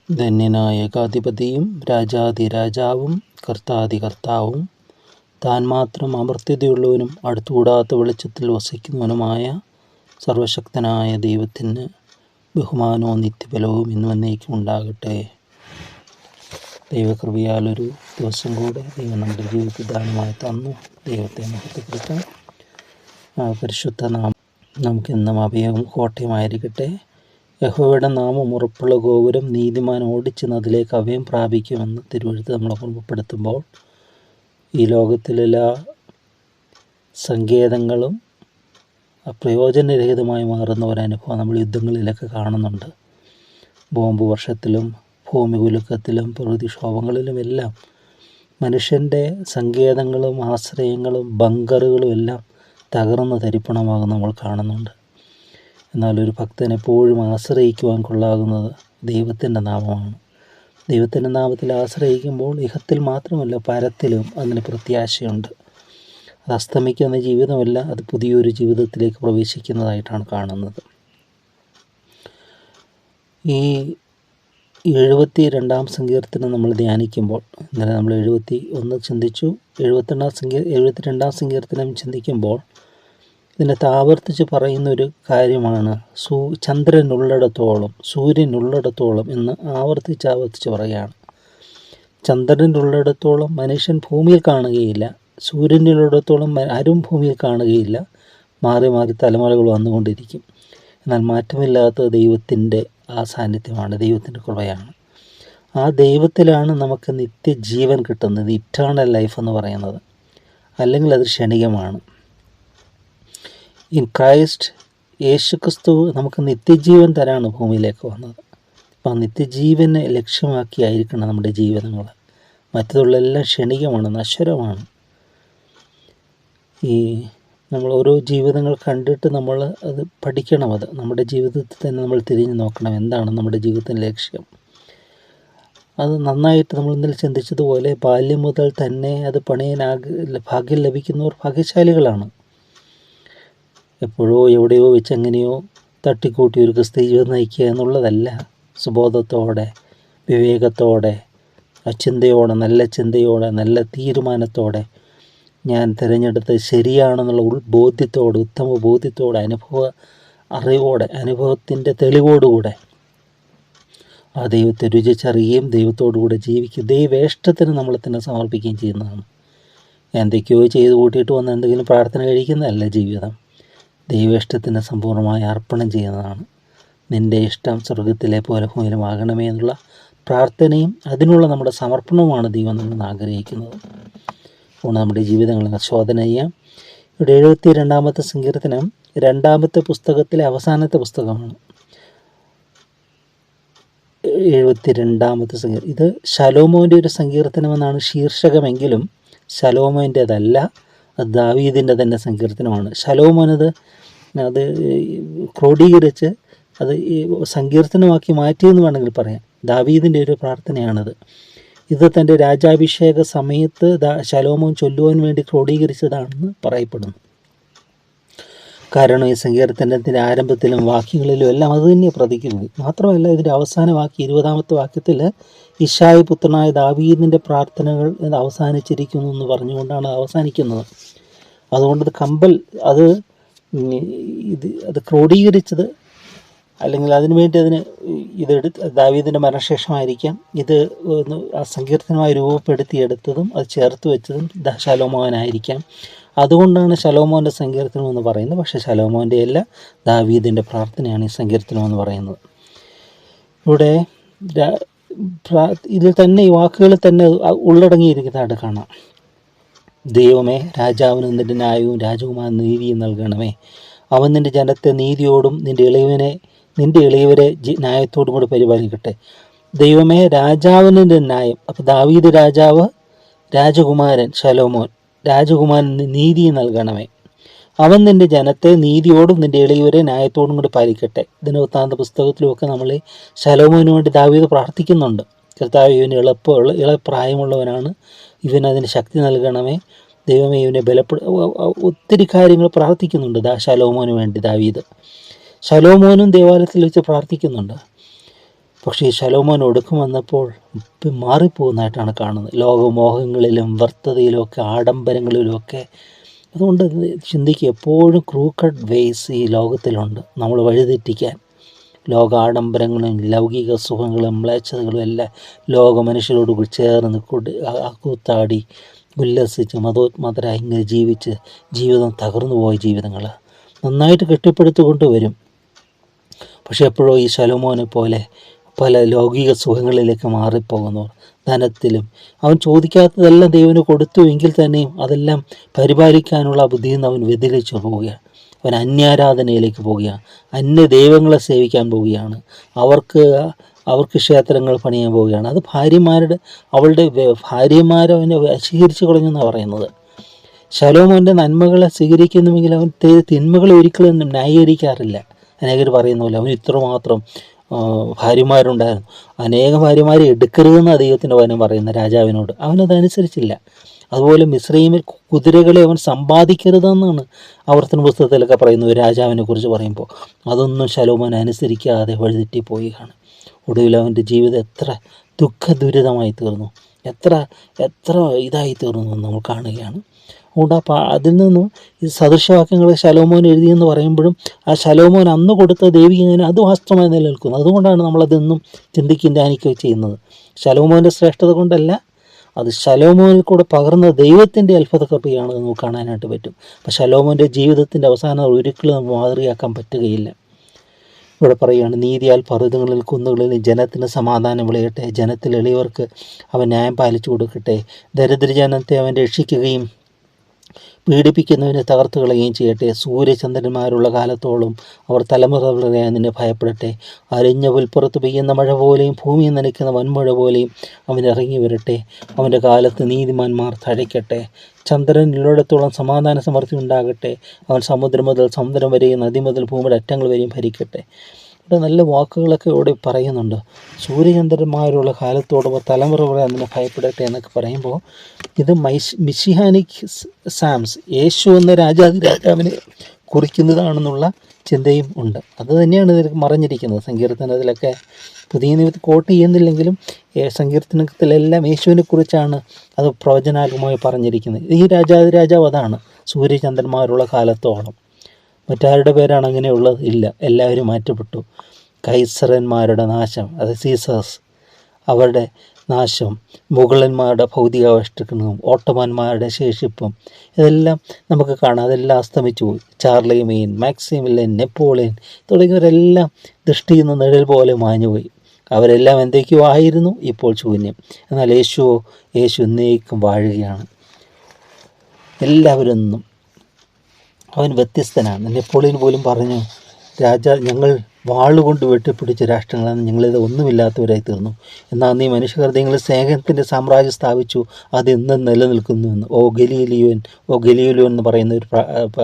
ധന്യനായ ഏകാധിപതിയും രാജാതിരാജാവും കർത്താതികർത്താവും താൻ മാത്രം അമർത്യതയുള്ളവനും അടുത്തുകൂടാത്ത വെളിച്ചത്തിൽ വസിക്കുന്നവനുമായ സർവശക്തനായ ദൈവത്തിന് ബഹുമാനവും നിത്യബലവും ഇന്നും എന്നേക്കും ഉണ്ടാകട്ടെ. ദൈവകൃപയാലൊരു ദിവസം കൂടെ ദൈവം നമ്മുടെ ജീവിതത്തിൽ ദാനമായി തന്നു. ദൈവത്തെ മഹത്വപ്പെടുത്താം. പരിശുദ്ധ നാമം നമുക്കെന്നും അഭയവും കോട്ടയമായിരിക്കട്ടെ. യഹോവയുടെ നാമം ഉറപ്പുള്ള ഗോപുരം നീതിമാൻ ഓടിച്ചെന്ന് അതിലേക്ക് അഭയം പ്രാപിക്കുമെന്ന് തിരുവെഴുത്ത് നമ്മളെ ഓർമ്മപ്പെടുത്തുമ്പോൾ ഈ ലോകത്തിലെല്ലാ സങ്കേതങ്ങളും പ്രയോജനരഹിതമായി മാറുന്ന ഒരനുഭവം നമ്മൾ യുദ്ധങ്ങളിലൊക്കെ കാണുന്നുണ്ട്. ബോംബ് വർഷത്തിലും ഭൂമി കുലുക്കത്തിലും പ്രകൃതിക്ഷോഭങ്ങളിലുമെല്ലാം മനുഷ്യൻ്റെ സങ്കേതങ്ങളും ആശ്രയങ്ങളും ബങ്കറുകളും എല്ലാം തകർന്ന് തരിപ്പണമാകുന്ന നമ്മൾ കാണുന്നുണ്ട്. എന്നാൽ ഒരു ഭക്തൻ എപ്പോഴും ആശ്രയിക്കുവാൻ കൊള്ളാകുന്നത് ദൈവത്തിൻ്റെ നാമമാണ്. ദൈവത്തിൻ്റെ നാമത്തിൽ ആശ്രയിക്കുമ്പോൾ ഇഹത്തിൽ മാത്രമല്ല പരത്തിലും അതിന് പ്രത്യാശയുണ്ട്. അത് അസ്തമിക്കുന്ന ജീവിതമല്ല, അത് പുതിയൊരു ജീവിതത്തിലേക്ക് പ്രവേശിക്കുന്നതായിട്ടാണ് കാണുന്നത്. ഈ 72-ാം സങ്കീർത്തനം നമ്മൾ ധ്യാനിക്കുമ്പോൾ, ഇന്നലെ നമ്മൾ 71 ചിന്തിച്ചു. 72-ാം സങ്കീർത്തനം ചിന്തിക്കുമ്പോൾ ഇതിനകത്ത് ആവർത്തിച്ച് പറയുന്നൊരു കാര്യമാണ് ചന്ദ്രനുള്ളിടത്തോളം, സൂര്യനുള്ളിടത്തോളം എന്ന് ആവർത്തിച്ച് പറയുകയാണ്. ചന്ദ്രനുള്ളിടത്തോളം മനുഷ്യൻ ഭൂമിയിൽ കാണുകയില്ല, സൂര്യനുള്ളിടത്തോളം ആരും ഭൂമിയിൽ കാണുകയില്ല. മാറി മാറി തലമുറകൾ വന്നുകൊണ്ടിരിക്കും. എന്നാൽ മാറ്റമില്ലാത്ത ദൈവത്തിൻ്റെ ആ സാന്നിധ്യമാണ്, ദൈവത്തിൻ്റെ കൃപയാണ്. ആ ദൈവത്തിലാണ് നമുക്ക് നിത്യജീവൻ കിട്ടുന്നത്, ഇറ്റേണൽ ലൈഫ് എന്ന് പറയുന്നത്. അല്ലെങ്കിൽ അത് ക്ഷണികമാണ്. ഇൻ ക്രൈസ്റ്റ്, യേശുക്രിസ്തു നമുക്ക് നിത്യജീവൻ തരാണ് ഭൂമിയിലേക്ക് വന്നത്. അപ്പം നിത്യജീവനെ ലക്ഷ്യമാക്കിയായിരിക്കണം നമ്മുടെ ജീവിതങ്ങൾ. മറ്റതുള്ളെല്ലാം ക്ഷണികമാണ്, നശ്വരമാണ്. നമ്മൾ ഓരോ ജീവിതങ്ങൾ കണ്ടിട്ട് നമ്മൾ അത് പഠിക്കണം. അത് നമ്മുടെ ജീവിതത്തിൽ തന്നെ നമ്മൾ തിരിഞ്ഞു നോക്കണം, എന്താണ് നമ്മുടെ ജീവിതത്തിൻ്റെ ലക്ഷ്യം. അത് നന്നായിട്ട് നമ്മൾ ഇന്നലെ ചിന്തിച്ചതുപോലെ ബാല്യം മുതൽ തന്നെ അത് ഭാഗ്യം ലഭിക്കുന്നവർ ഭാഗ്യശാലികളാണ്. എപ്പോഴോ എവിടെയോ വെച്ച് എങ്ങനെയോ തട്ടിക്കൂട്ടി ഒരു ക്രിസ്തീയ ജീവിതം നയിക്കുക എന്നുള്ളതല്ല. സുബോധത്തോടെ, വിവേകത്തോടെ, നല്ല ചിന്തയോടെ, നല്ല തീരുമാനത്തോടെ, ഞാൻ തിരഞ്ഞെടുത്ത് ശരിയാണെന്നുള്ള ബോധ്യത്തോടെ, ഉത്തമ ബോധ്യത്തോടെ, അനുഭവത്തിൻ്റെ തെളിവോടുകൂടെ ആ ദൈവത്തെ രുചിച്ചറിയുകയും ദൈവത്തോടുകൂടെ ജീവിക്കുകയും ദൈവേഷ്ടത്തിന് നമ്മളെ തന്നെ സമർപ്പിക്കുകയും ചെയ്യുന്നതാണ്. എന്തൊക്കെയോ ചെയ്ത് കൂട്ടിയിട്ട് വന്ന് എന്തെങ്കിലും പ്രാർത്ഥന കഴിക്കുന്നതല്ല ജീവിതം. ദൈവേഷ്ടത്തിന് സമ്പൂർണ്ണമായി അർപ്പണം ചെയ്യുന്നതാണ്. നിൻ്റെ ഇഷ്ടം സ്വർഗത്തിലെ പോലെ ഭൂമിയിലുമാകണമേ എന്നുള്ള പ്രാർത്ഥനയും അതിനുള്ള നമ്മുടെ സമർപ്പണവുമാണ് ദൈവം നമ്മൾ ആഗ്രഹിക്കുന്നത്. അതുകൊണ്ട് നമ്മുടെ ജീവിതങ്ങളിൽ ശോധന ചെയ്യാം. ഇവിടെ 72-ാമത്തെ സങ്കീർത്തനം 2-ാമത്തെ പുസ്തകത്തിലെ അവസാനത്തെ പുസ്തകമാണ്. 72-ാമത്തെ സങ്കീർത്തനം ഇത് ശലോമോൻ്റെ ഒരു സങ്കീർത്തനമെന്നാണ് ശീർഷകമെങ്കിലും ശലോമോൻ്റേതല്ല, അത് ദാവീദിൻ്റെ തന്നെ സങ്കീർത്തനമാണ്. ശലോമോനത് ക്രോഡീകരിച്ച് അത് സങ്കീർത്തനമാക്കി മാറ്റിയെന്ന് വേണമെങ്കിൽ പറയാം. ദാവീദിൻ്റെ ഒരു പ്രാർത്ഥനയാണിത്. ഇത് തൻ്റെ രാജാഭിഷേക സമയത്ത് ശലോമോൻ ചൊല്ലുവാൻ വേണ്ടി ക്രോഡീകരിച്ചതാണെന്ന് പറയപ്പെടുന്നു. കാരണം ഈ സങ്കീർത്തനത്തിൻ്റെ ആരംഭത്തിലും വാക്യങ്ങളിലും എല്ലാം അത് തന്നെ പ്രതിക്കുന്നത്. മാത്രമല്ല ഇതിൻ്റെ അവസാന വാക്യം 20-ാമത്തെ വാക്യത്തിൽ ഇശായി പുത്രനായ ദാവീദിൻ്റെ പ്രാർത്ഥനകൾ ഇത് അവസാനിച്ചിരിക്കുന്നു എന്ന് പറഞ്ഞുകൊണ്ടാണ് അവസാനിക്കുന്നത്. അതുകൊണ്ട് അത് ക്രോഡീകരിച്ചത് അല്ലെങ്കിൽ അതിനുവേണ്ടി ദാവീദിൻ്റെ മരണശേഷമായിരിക്കാം. ഇത് ആ സങ്കീർത്തനമായി രൂപപ്പെടുത്തിയെടുത്തതും അത് ചേർത്ത് വെച്ചതും ശലോമോനായിരിക്കാം. അതുകൊണ്ടാണ് ശലോമോൻ്റെ സങ്കീർത്തനം എന്ന് പറയുന്നത്. പക്ഷേ ശലോമോൻ്റെ അല്ല, ദാവീദിൻ്റെ പ്രാർത്ഥനയാണ് ഈ സങ്കീർത്തനം എന്ന് പറയുന്നത്. ഇവിടെ ഇതിൽ തന്നെ ഈ വാക്കുകളിൽ തന്നെ ഉള്ളടങ്ങിയിരിക്കുന്നതായിട്ട് കാണാം. ദൈവമേ, രാജാവിന് നിൻ്റെ ന്യായവും രാജകുമാരൻ നീതിയും നൽകണമേ. അവൻ നിൻ്റെ ജനത്തെ നീതിയോടും നിൻ്റെ ഇളയവരെ ന്യായത്തോടും കൂടെ പരിപാലിക്കട്ടെ. ദൈവമേ, രാജാവിന് നിൻ്റെ ന്യായം. അപ്പോൾ ദാവീദ് രാജാവ്, രാജകുമാരൻ ശലോമോൻ, രാജകുമാരൻ നീതി നൽകണമേ. അവൻ നിൻ്റെ ജനത്തെ നീതിയോടും നിൻ്റെ ഇളയവരെ ന്യായത്തോടും കൂടി പാലിക്കട്ടെ. ദിനവൃത്താന്ത പുസ്തകത്തിലുമൊക്കെ നമ്മൾ ശലോമോന് വേണ്ടി ദാവീദ് പ്രാർത്ഥിക്കുന്നുണ്ട്. കർത്താവ്, ഇവന് ഇളപ്രായമുള്ളവനാണ്, ഇവനതിന് ശക്തി നൽകണമേ. ദൈവമേ, ഇവനെ ഒത്തിരി കാര്യങ്ങൾ പ്രാർത്ഥിക്കുന്നുണ്ട് ശലോമോന് വേണ്ടി ദാവീദ്. ശലോമോനും ദേവാലയത്തിൽ വെച്ച് പ്രാർത്ഥിക്കുന്നുണ്ട്. പക്ഷേ ഈ ശലോമോൻ ഒടുക്കം വന്നപ്പോൾ മാറിപ്പോകുന്നതായിട്ടാണ് കാണുന്നത്. ലോകമോഹങ്ങളിലും വ്യർത്ഥതയിലുമൊക്കെ ആഡംബരങ്ങളിലുമൊക്കെ. അതുകൊണ്ട് ചിന്തിക്കുക, എപ്പോഴും ക്രൂക്കഡ് വേസ് ഈ ലോകത്തിലുണ്ട് നമ്മൾ വഴിതെറ്റിക്കാൻ. ലോകാഡംബരങ്ങളും ലൗകിക സുഖങ്ങളും മ്ലേച്ഛതകളും എല്ലാം ലോക മനുഷ്യരോട് ചേർന്ന് കൂത്താടി ഉല്ലസിച്ച് മതോന്മതരായി ഇങ്ങനെ ജീവിച്ച് ജീവിതം തകർന്നു പോയ ജീവിതങ്ങൾ നന്നായിട്ട് കെട്ടിപ്പടുത്തുകൊണ്ട് വരും. പക്ഷെ എപ്പോഴോ ഈ ശലോമോനെ പോലെ പല ലൗകിക സുഖങ്ങളിലേക്ക് മാറിപ്പോകുന്നവർ, ധനത്തിലും അവൻ ചോദിക്കാത്തതെല്ലാം ദൈവന് കൊടുത്തു എങ്കിൽ തന്നെയും അതെല്ലാം പരിപാലിക്കാനുള്ള ബുദ്ധിയിൽ നിന്ന് അവൻ വ്യതിരിച്ചു പോവുകയാണ്. അവൻ അന്യാരാധനയിലേക്ക് പോവുകയാണ്, അന്യ ദൈവങ്ങളെ സേവിക്കാൻ പോവുകയാണ്, അവർക്ക് ക്ഷേത്രങ്ങൾ പണിയാൻ പോവുകയാണ്. അത് അവളുടെ ഭാര്യമാരെ അവനെ വശീകരിച്ചു കളഞ്ഞെന്നാണ് പറയുന്നത്. ശലോമോൻ്റെ നന്മകളെ സ്വീകരിക്കുന്നുവെങ്കിൽ അവൻ തിന്മകളെ ഒരിക്കലും ന്യായീകരിക്കാറില്ല. അനേകർ പറയുന്ന പോലെ അവൻ ഇത്രമാത്രം ഭാര്യമാരുണ്ടായിരുന്നു, അനേകം ഭാര്യമാരെ എടുക്കരുതെന്ന് ദൈവത്തിൻ്റെ വചനം പറയുന്ന രാജാവിനോട്. അവനതനുസരിച്ചില്ല. അതുപോലെ മിസ്രയീമിൽ കുതിരകളെ അവൻ സമ്പാദിക്കരുതെന്നാണ് ആവർത്തന പുസ്തകത്തിലൊക്കെ പറയുന്നത് രാജാവിനെ കുറിച്ച് പറയുമ്പോൾ. അതൊന്നും ശലോമോൻ അനുസരിക്കാതെ വഴിതെറ്റിപ്പോവുകയാണ്. ഒടുവിൽ അവൻ്റെ ജീവിതം എത്ര ദുഃഖദുരിതമായി തീർന്നു, എത്ര ഇതായി തീർന്നു എന്ന് നമ്മൾ കാണുകയാണ്. അതുകൊണ്ട് അതിൽ നിന്നും ഈ സദൃശവാക്യങ്ങൾ ശലോമോൻ എഴുതിയെന്ന് പറയുമ്പോഴും ആ ശലോമോൻ അന്ന് കൊടുത്ത ദൈവികജ്ഞാനം അത് വാസ്തവമായി നിലനിൽക്കുന്നു. അതുകൊണ്ടാണ് നമ്മളതെന്നും ചിന്തിക്കുകയും ധ്യാനിക്കുകയും ചെയ്യുന്നത്. ശലോമോൻ്റെ ശ്രേഷ്ഠത കൊണ്ടല്ല, അത് ശലോമോനിൽ കൂടെ പകർന്ന ദൈവത്തിൻ്റെ അത്ഭുത കൃപയാണ് നമുക്ക് കാണാനായിട്ട് പറ്റും. അപ്പോൾ ശലോമോൻ്റെ ജീവിതത്തിൻ്റെ അവസാനം ഒരിക്കലും നമുക്ക് മാതൃകയാക്കാൻ പറ്റുകയില്ല. ഇവിടെ പറയുകയാണ്, നീതിയാൽ പർവ്വതങ്ങളിൽ കുന്നുകളിലും ജനത്തിന് സമാധാനം വിളയട്ടെ, ജനത്തിൽ എളിയവർക്ക് അവൻ ന്യായം പാലിച്ചു കൊടുക്കട്ടെ, ദരിദ്രജനത്തെ അവൻ രക്ഷിക്കുകയും പീഡിപ്പിക്കുന്നതിനെ തകർത്ത് കളയുകയും ചെയ്യട്ടെ. സൂര്യചന്ദ്രന്മാരുള്ള കാലത്തോളം അവർ തലമുറകളെ നിന്നെ ഭയപ്പെടട്ടെ. അരിഞ്ഞ പുൽപ്പുറത്ത് പെയ്യുന്ന മഴ പോലെയും ഭൂമിയെ നനയ്ക്കുന്ന വൻമഴ പോലെയും അവൻ ഇറങ്ങി വരട്ടെ. അവൻ്റെ കാലത്ത് നീതിമാന്മാർ തഴയ്ക്കട്ടെ. ചന്ദ്രനിലുള്ളിടത്തോളം സമാധാന സമൃദ്ധി ഉണ്ടാകട്ടെ. അവൻ സമുദ്രം മുതൽ സമുദ്രം വരെയും നദി മുതൽ ഭൂമിയുടെ അറ്റങ്ങൾ വരെയും ഭരിക്കട്ടെ. ഇവിടെ നല്ല വാക്കുകളൊക്കെ ഇവിടെ പറയുന്നുണ്ട്. സൂര്യചന്ദ്രന്മാരുള്ള കാലത്തോടും തലമുറകളെ അതിനെ ഭയപ്പെടട്ടെ എന്നൊക്കെ പറയുമ്പോൾ ഇത് മിശിഹാനിക് സാംസ്, യേശു എന്ന രാജാവിനെ കുറിക്കുന്നതാണെന്നുള്ള ചിന്തയും ഉണ്ട്. അത് തന്നെയാണ് ഇതിൽ മറഞ്ഞിരിക്കുന്നത്. സങ്കീർത്തനത്തിലൊക്കെ പുതിയ നിയമത്തിൽ കോട്ട് ചെയ്യുന്നില്ലെങ്കിലും സങ്കീർത്തനത്തിലെല്ലാം യേശുവിനെ കുറിച്ചാണ് അത് പ്രവചനാത്മകമായി പറഞ്ഞിരിക്കുന്നത്. ഈ രാജാവ് അതാണ്, സൂര്യചന്ദ്രന്മാരുള്ള കാലത്തോളം. മറ്റാരുടെ പേരാണ് അങ്ങനെയുള്ളത്? ഇല്ല, എല്ലാവരും മാറ്റപ്പെട്ടു. കൈസറന്മാരുടെ നാശം, അത് സീസേഴ്സ്, അവരുടെ നാശം, മുഗളന്മാരുടെ ഭൗതികാവഷ്ടങ്ങളും ഓട്ടോമന്മാരുടെ ശേഷിപ്പും ഇതെല്ലാം നമുക്ക് കാണാം. അതെല്ലാം അസ്തമിച്ചു പോയി. ചാർലിമെയിൻ, മാക്സിമിലിയൻ, നെപ്പോളിയൻ തുടങ്ങിയവരെല്ലാം ദൃഷ്ടിയിൽ നിന്ന് നിഴൽ പോലെ മാഞ്ഞുപോയി. അവരെല്ലാം എന്തൊക്കെയോ ആയിരുന്നു, ഇപ്പോൾ ശൂന്യം. എന്നാൽ യേശു എന്നേക്കും വാഴുകയാണ്. എല്ലാവരൊന്നും അവൻ വ്യത്യസ്തനാണ്. നെപ്പോളിയൻ പോലും പറഞ്ഞു, ഞങ്ങൾ വാളുകൊണ്ട് വെട്ടിപ്പിടിച്ച രാഷ്ട്രങ്ങളാണ്, ഞങ്ങളിത് ഒന്നുമില്ലാത്തവരായി തീർന്നു. എന്നാൽ നീ മനുഷ്യഹൃദയങ്ങളിൽ സ്നേഹത്തിൻ്റെ സാമ്രാജ്യം സ്ഥാപിച്ചു, അത് ഇന്നും നിലനിൽക്കുന്നുവെന്ന്. ഗലീലിയോ എന്ന് പറയുന്ന ഒരു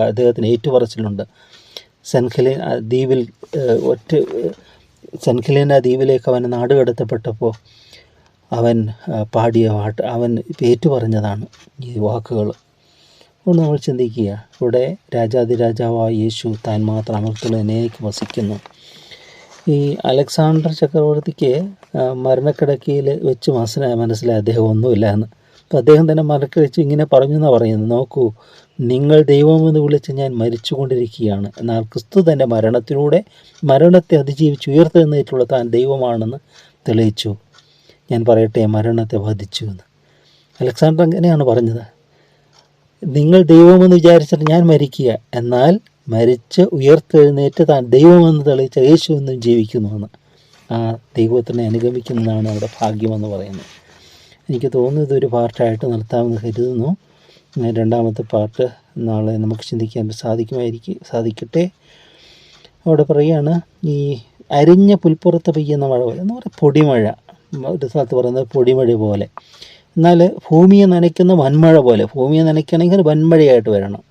അദ്ദേഹത്തിന് ഏറ്റുപറച്ചിലുണ്ട്. സെൻഖിലേന ദ്വീപിലേക്ക് അവൻ നാടുകടത്തപ്പെട്ടപ്പോൾ അവൻ പാടിയ അവൻ ഏറ്റുപറഞ്ഞതാണ് ഈ വാക്കുകൾ. അതുകൊണ്ട് നമ്മൾ ചിന്തിക്കുക, ഇവിടെ രാജാതിരാജാവായ യേശു താൻ മാത്രം അമർത്തുള്ള എന്നേക്ക് വസിക്കുന്നു. ഈ അലക്സാണ്ടർ ചക്രവർത്തിക്ക് മരണക്കിടക്കയിൽ വെച്ച് മനസ്സിലായി അദ്ദേഹം ഒന്നുമില്ല എന്ന്. അപ്പോൾ അദ്ദേഹം തന്നെ മരണക്കിടച്ച് ഇങ്ങനെ പറഞ്ഞു എന്നാണ് പറയുന്നത്, നോക്കൂ, നിങ്ങൾ ദൈവമെന്ന് വിളിച്ച് ഞാൻ മരിച്ചുകൊണ്ടിരിക്കുകയാണ്. എന്നാൽ ക്രിസ്തു തൻ്റെ മരണത്തിലൂടെ മരണത്തെ അതിജീവിച്ച് ഉയർത്തെഴുന്നേറ്റുള്ള താൻ ദൈവമാണെന്ന് തെളിയിച്ചു. ഞാൻ പറയട്ടെ, മരണത്തെ വധിച്ചു എന്ന് അലക്സാണ്ടർ അങ്ങനെയാണ് പറഞ്ഞത്. നിങ്ങൾ ദൈവമെന്ന് വിചാരിച്ചിട്ട് ഞാൻ മരിക്കുക, എന്നാൽ മരിച്ച് ഉയർത്തെഴുന്നേറ്റ് താൻ ദൈവമെന്ന് തെളിയിച്ച യേശു എന്നും ജീവിക്കുന്നുവെന്ന്. ആ ദൈവത്തിനെ അനുഗമിക്കുന്നതാണ് അവിടെ ഭാഗ്യമെന്ന് പറയുന്നത്. എനിക്ക് തോന്നുന്നു ഇതൊരു പാർട്ടായിട്ട് നിർത്താമെന്ന് കരുതുന്നു. രണ്ടാമത്തെ പാർട്ട് നാളെ നമുക്ക് ചിന്തിക്കാൻ സാധിക്കട്ടെ. അവിടെ പറയുകയാണ്, ഈ അരിഞ്ഞ പുൽപ്പുറത്ത് പെയ്യുന്ന മഴ പോലെ എന്ന് പറയുക, പൊടിമഴ, ഒരു സ്ഥലത്ത് പറയുന്നത് പൊടിമഴ പോലെ. എന്നാൽ ഭൂമിയെ നനയ്ക്കുന്ന വൻമഴ പോലെ. ഭൂമിയെ നനയ്ക്കണമെങ്കിൽ വൻമഴയായിട്ട് വരണം.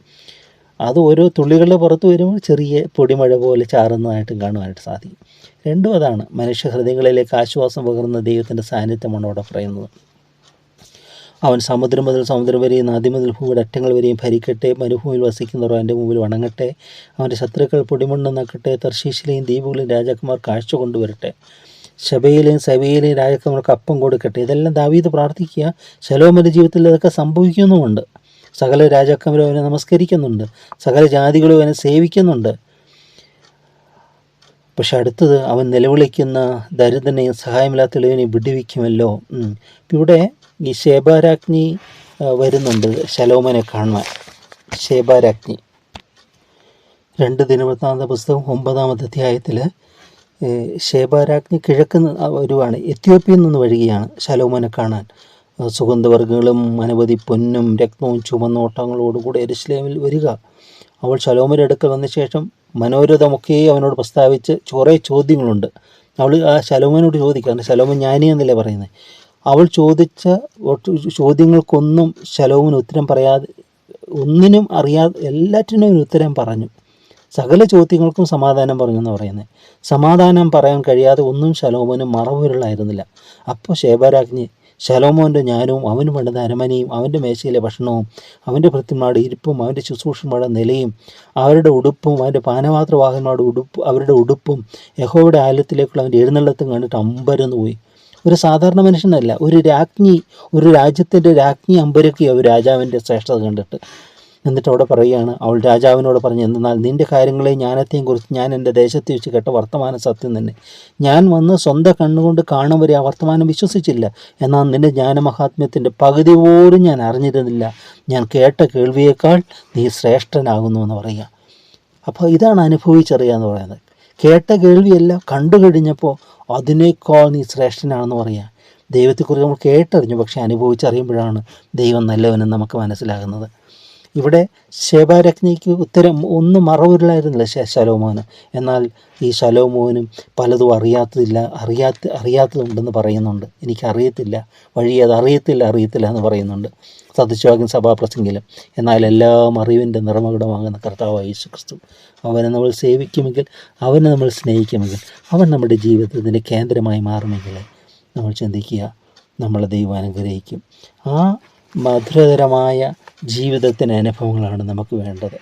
അത് ഓരോ തുള്ളികളുടെ പുറത്ത് വരുമ്പോൾ ചെറിയ പൊടിമഴ പോലെ ചാറുന്നതായിട്ടും കാണുവാനായിട്ട് സാധിക്കും. രണ്ടും അതാണ്, മനുഷ്യ ഹൃദയങ്ങളിലേക്ക് ആശ്വാസം പകർന്ന ദൈവത്തിൻ്റെ സാന്നിധ്യമാണ് അവിടെ പറയുന്നത്. അവൻ സമുദ്രം മുതൽ സമുദ്രം വരെയും നദി മുതൽ ഭൂമിയുടെ അറ്റങ്ങൾ വരെയും ഭരിക്കട്ടെ. മരുഭൂമിയിൽ വസിക്കുന്നവർ അവൻ്റെ മുമ്പിൽ വണങ്ങട്ടെ. അവൻ്റെ ശത്രുക്കൾ പൊടിമണ്ണ് നക്കട്ടെ. തർശീശിലെയും ദ്വീപുകളിലും രാജാക്കന്മാർ കാഴ്ച കൊണ്ടുവരട്ടെ. ശബയിലെയും സബയിലെയും രാജാക്കന്മാർക്ക് അപ്പം കൊടുക്കട്ടെ. ഇതെല്ലാം ദാവീദ് പ്രാർത്ഥിക്കുക. ശലോമോന്റെ ജീവിതത്തിൽ ഇതൊക്കെ സംഭവിക്കുന്നുമുണ്ട്. സകല രാജാക്കന്മാരും അവനെ നമസ്കരിക്കുന്നുണ്ട്, സകല ജാതികളും അവനെ സേവിക്കുന്നുണ്ട്. പക്ഷെ അടുത്തത് അവൻ നിലവിളിക്കുന്ന ദരിദ്രനെയും സഹായമില്ലാത്തവനെയും വിടുവിക്കുമല്ലോ. ഇവിടെ ഈ ശേബാരാജ്ഞി വരുന്നുണ്ട് ശലോമോനെ കാണുവാൻ. ശേബാരാജ്ഞി 2 ദിനവൃത്താന്ത പുസ്തകം 9-ാമത്തെ അധ്യായത്തിൽ ശേബാരാജ്ഞി കിഴക്ക് വരുവാണ്, എത്യോപ്യയിൽ നിന്ന് വരികയാണ് ശലോമോനെ കാണാൻ. സുഗന്ധവർഗ്ഗങ്ങളും അനവധി പൊന്നും രക്തവും ചുമന്നോട്ടങ്ങളോടുകൂടെ യെരൂശലേമിൽ വരിക. അവൾ ശലോമോന്റെ അടുക്കൽ വന്ന ശേഷം മനോരഥമൊക്കെ അവനോട് പ്രസ്താവിച്ച് കുറേ ചോദ്യങ്ങളുണ്ട്. അവൾ ആ ശലോമോനോട് ചോദിക്കാറുണ്ട്. ശലോമോൻ ജ്ഞാനി എന്നല്ലേ പറയുന്നത്. അവൾ ചോദിച്ച ചോദ്യങ്ങൾക്കൊന്നും ശലോമോൻ ഉത്തരം പറയാതെ, ഒന്നിനും അറിയാതെ എല്ലാറ്റിനും ഉത്തരം പറഞ്ഞു. സകല ചോദ്യങ്ങൾക്കും സമാധാനം പറഞ്ഞു എന്ന് പറയുന്നത്. സമാധാനം പറയാൻ കഴിയാതെ ഒന്നും ശലോമോന് മറവുരുളായിരുന്നില്ല. അപ്പോൾ ശേബാരാജ്ഞി ശലോമോൻ്റെ ജ്ഞാനവും അവന് പണിത അരമനയും അവൻ്റെ മേശയിലെ ഭക്ഷണവും അവൻ്റെ ഭൃത്യന്മാരുടെ ഇരിപ്പും അവൻ്റെ ശുശ്രൂഷന്മാരുടെ നിലയും അവരുടെ ഉടുപ്പും അവൻ്റെ പാനപാത്രവാഹന്മാരുടെ അവരുടെ ഉടുപ്പും യഹോവയുടെ ആലയത്തിലേക്കുള്ള അവൻ്റെ എഴുന്നള്ളത്തും കണ്ടിട്ട് അമ്പരന്ന് പോയി. ഒരു സാധാരണ മനുഷ്യനല്ല, ഒരു രാജ്ഞി, ഒരു രാജ്യത്തിൻ്റെ രാജ്ഞി അമ്പരക്കുക ഒരു രാജാവിൻ്റെ ശ്രേഷ്ഠത കണ്ടിട്ട്. എന്നിട്ട് അവിടെ പറയുകയാണ്, അവൾ രാജാവിനോട് പറഞ്ഞു, എന്നാൽ നിൻ്റെ കാര്യങ്ങളെ ജ്ഞാനത്തെയും കുറിച്ച് ഞാൻ എൻ്റെ ദേശത്ത് വെച്ച് കേട്ട വർത്തമാനം സത്യം തന്നെ. ഞാൻ വന്ന് സ്വന്തം കണ്ണുകൊണ്ട് കാണും വരെ ആ വർത്തമാനം വിശ്വസിച്ചില്ല. എന്നാൽ നിൻ്റെ ജ്ഞാനമഹാത്മ്യത്തിൻ്റെ പകുതി പോലും ഞാൻ അറിഞ്ഞിരുന്നില്ല. ഞാൻ കേട്ട കേൾവിയേക്കാൾ നീ ശ്രേഷ്ഠനാകുന്നു എന്ന് പറയുക. അപ്പോൾ ഇതാണ് അനുഭവിച്ചറിയാന്ന് പറയുന്നത്. കേട്ട കേൾവിയല്ല, കണ്ടു കഴിഞ്ഞപ്പോൾ അതിനേക്കാൾ നീ ശ്രേഷ്ഠനാണെന്ന് പറയുക. ദൈവത്തെക്കുറിച്ച് നമ്മൾ കേട്ടറിഞ്ഞു, പക്ഷേ അനുഭവിച്ചറിയുമ്പോഴാണ് ദൈവം നല്ലവനെന്ന് നമുക്ക് മനസ്സിലാകുന്നത്. ഇവിടെ ശേബാരാജ്ഞിക്ക് ഉത്തരം ഒന്നും മറവുരുളായിരുന്നില്ല ശലോമോന്. എന്നാൽ ഈ ശലോമോനും പലതും അറിയാത്തതുണ്ടെന്ന് പറയുന്നുണ്ട്. എനിക്കറിയത്തില്ല, വഴിയത് അറിയത്തില്ല എന്ന് പറയുന്നുണ്ട് സദൃശവാക്യം സഭാപ്രസംഗിലും. എന്നാൽ എല്ലാം അറിവിൻ്റെ നിറമകുടമാകുന്ന കർത്താവായ യേശുക്രിസ്തു, അവനെ നമ്മൾ സേവിക്കുമെങ്കിൽ, അവനെ നമ്മൾ സ്നേഹിക്കുമെങ്കിൽ, അവൻ നമ്മുടെ ജീവിതത്തിൻ്റെ കേന്ദ്രമായി മാറുമെങ്കിൽ നമ്മൾ ചിന്തിക്കുക, നമ്മളെ ദൈവം അനുഗ്രഹിക്കും. ആ മധുരതരമായ ജീവിതത്തിൻ്റെ അനുഭവങ്ങളാണ് നമുക്ക് വേണ്ടത്.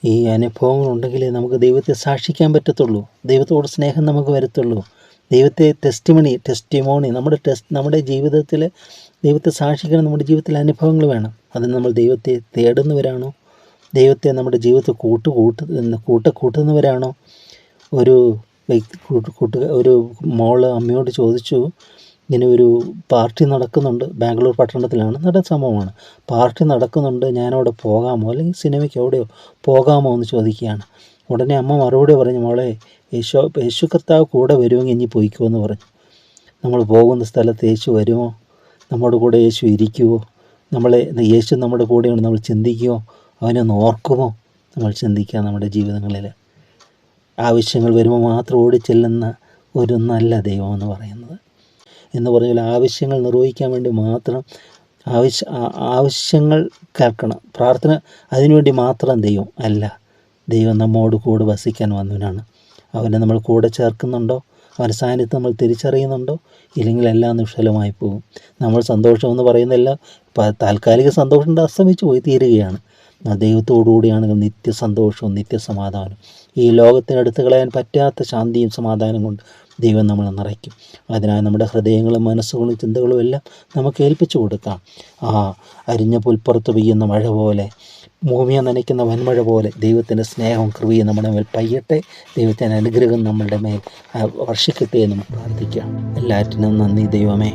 ഈ അനുഭവങ്ങളുണ്ടെങ്കിലേ നമുക്ക് ദൈവത്തെ സാക്ഷിക്കാൻ പറ്റത്തുള്ളൂ, ദൈവത്തോട് സ്നേഹം നമുക്ക് വരത്തുള്ളൂ. ദൈവത്തെ ടെസ്റ്റിമോണി നമ്മുടെ ജീവിതത്തിൽ ദൈവത്തെ സാക്ഷിക്കണം. നമ്മുടെ ജീവിതത്തിൽ അനുഭവങ്ങൾ വേണം. അതിന് നമ്മൾ ദൈവത്തെ തേടുന്നവരാണോ? ദൈവത്തെ നമ്മുടെ ജീവിതത്തിൽ കൂട്ടുന്നവരാണോ? ഒരു മോള് അമ്മയോട് ചോദിച്ചു, ഇങ്ങനെ ഒരു പാർട്ടി നടക്കുന്നുണ്ട്, ബാംഗ്ലൂർ പട്ടണത്തിലാണ്, നടന്ന സംഭവമാണ്. പാർട്ടി നടക്കുന്നുണ്ട്, ഞാനവിടെ പോകാമോ, അല്ലെങ്കിൽ സിനിമയ്ക്ക് എവിടെയോ പോകാമോ എന്ന് ചോദിക്കുകയാണ്. ഉടനെ അമ്മ മറുപടി പറഞ്ഞു, മോളെ, യേശു കർത്താവ് കൂടെ വരുമെങ്കിൽ ഇനി പോയിക്കോ എന്ന് പറഞ്ഞു. നമ്മൾ പോകുന്ന സ്ഥലത്ത് യേശു വരുമോ? നമ്മുടെ കൂടെ യേശു ഇരിക്കുമോ? യേശു നമ്മുടെ കൂടെയാണ് നമ്മൾ ചിന്തിക്കുമോ? അവനെ ഓർക്കുമോ? നമ്മൾ ചിന്തിക്കുക. നമ്മുടെ ജീവിതങ്ങളിൽ ആവശ്യങ്ങൾ വരുമ്പോൾ മാത്രം ഓടിച്ചെല്ലുന്ന ഒരു നല്ല ദൈവം എന്ന് പറയുന്നത്. എന്ന് പറഞ്ഞാൽ ആവശ്യങ്ങൾ നിർവഹിക്കാൻ വേണ്ടി മാത്രം ആവശ്യങ്ങൾ കേൾക്കണം, പ്രാർത്ഥന അതിനുവേണ്ടി മാത്രം ദൈവം അല്ല. ദൈവം നമ്മോട് കൂടെ വസിക്കാൻ വന്നവനാണ്. അവനെ നമ്മൾ കൂടെ ചേർക്കുന്നുണ്ടോ? അവൻ്റെ സാന്നിധ്യം നമ്മൾ തിരിച്ചറിയുന്നുണ്ടോ? ഇല്ലെങ്കിൽ എല്ലാം നിഷ്ഫലമായി പോകും. നമ്മൾ സന്തോഷമെന്ന് പറയുന്നതെല്ലാം താൽക്കാലിക സന്തോഷം അസ്തമിച്ച് പോയി തീരുകയാണ്. ദൈവത്തോടുകൂടിയാണെങ്കിൽ നിത്യസന്തോഷവും നിത്യസമാധാനവും, ഈ ലോകത്തിനടുത്ത് കളയാൻ പറ്റാത്ത ശാന്തിയും സമാധാനം കൊണ്ട് ദൈവം നമ്മളെ നിറയ്ക്കും. അതിനാൽ നമ്മുടെ ഹൃദയങ്ങളും മനസ്സുകളും ചിന്തകളും എല്ലാം നമുക്ക് ഏൽപ്പിച്ചു കൊടുക്കാം. അരിഞ്ഞ പുൽപ്പുറത്ത് പെയ്യുന്ന മഴ പോലെ, ഭൂമിയെ നനയ്ക്കുന്ന വൻമഴ പോലെ ദൈവത്തിൻ്റെ സ്നേഹവും കൃപയും നമ്മുടെ മേൽ പെയ്യട്ടെ. ദൈവത്തിൻ്റെ അനുഗ്രഹം നമ്മളുടെ മേൽ വർഷിക്കട്ടെ എന്ന് നമുക്ക് പ്രാർത്ഥിക്കാം. എല്ലാറ്റിനും നന്ദി ദൈവമേ.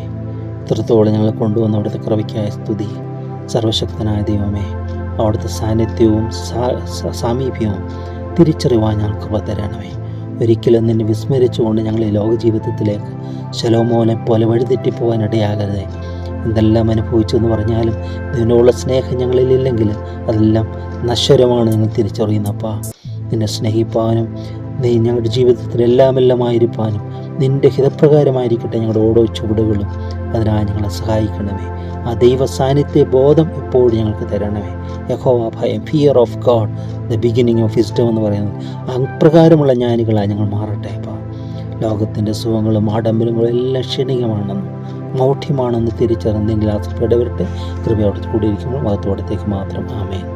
ഇത്രത്തോളം ഞങ്ങൾ കൊണ്ടുവന്ന അവിടുത്തെ കൃപയ്ക്കായ സ്തുതി. സർവശക്തനായ ദൈവമേ, അവിടുത്തെ സാന്നിധ്യവും സാമീപ്യവും തിരിച്ചറിയുവാൻ ഞങ്ങൾക്ക് കൃപ തരണമേ. ഒരിക്കലും നിന്നെ വിസ്മരിച്ചുകൊണ്ട് ഞങ്ങൾ ഈ ലോക ജീവിതത്തിലേക്ക് ശലോമോനെ പോലെ വഴിതെറ്റിപ്പോകാൻ ഇടയാകരുതേ. എന്തെല്ലാം അനുഭവിച്ചു എന്ന് പറഞ്ഞാലും നിന്നോടുള്ള സ്നേഹം ഞങ്ങളിലില്ലെങ്കിൽ അതെല്ലാം നശ്വരമാണ് നിങ്ങൾ തിരിച്ചറിയുന്നപ്പാ. നിന്നെ സ്നേഹിപ്പാനും നീ ഞങ്ങളുടെ ജീവിതത്തിൽ എല്ലാമായിരിക്കാനും നിൻ്റെ ഹിതപ്രകാരമായിരിക്കട്ടെ ഞങ്ങളുടെ ഓരോ ചുവടുകളും. അതിനായി ഞങ്ങളെ സഹായിക്കണമേ. ആ ദൈവ സാന്നിധ്യ ബോധം എപ്പോഴും ഞങ്ങൾക്ക് തരണമേ. യഹോവ ഭയം, fear of God, the beginning of wisdom എന്ന് പറയുന്നത് അപ്രകാരമുള്ള ജ്ഞാനികളായി ഞങ്ങൾ മാറട്ടെ. ലോകത്തിൻ്റെ സുഖങ്ങളും ആഡംബരങ്ങളും എല്ലാം ക്ഷണികമാണെന്നും മൗഢ്യമാണെന്ന് തിരിച്ചറിഞ്ഞെങ്കിൽ ആ കൃപയുടെ വരട്ടെ. കൃപയോടെ കൂടിയിരിക്കുമ്പോൾ ഭാഗത്തോടത്തേക്ക് മാത്രം. ആമേൻ.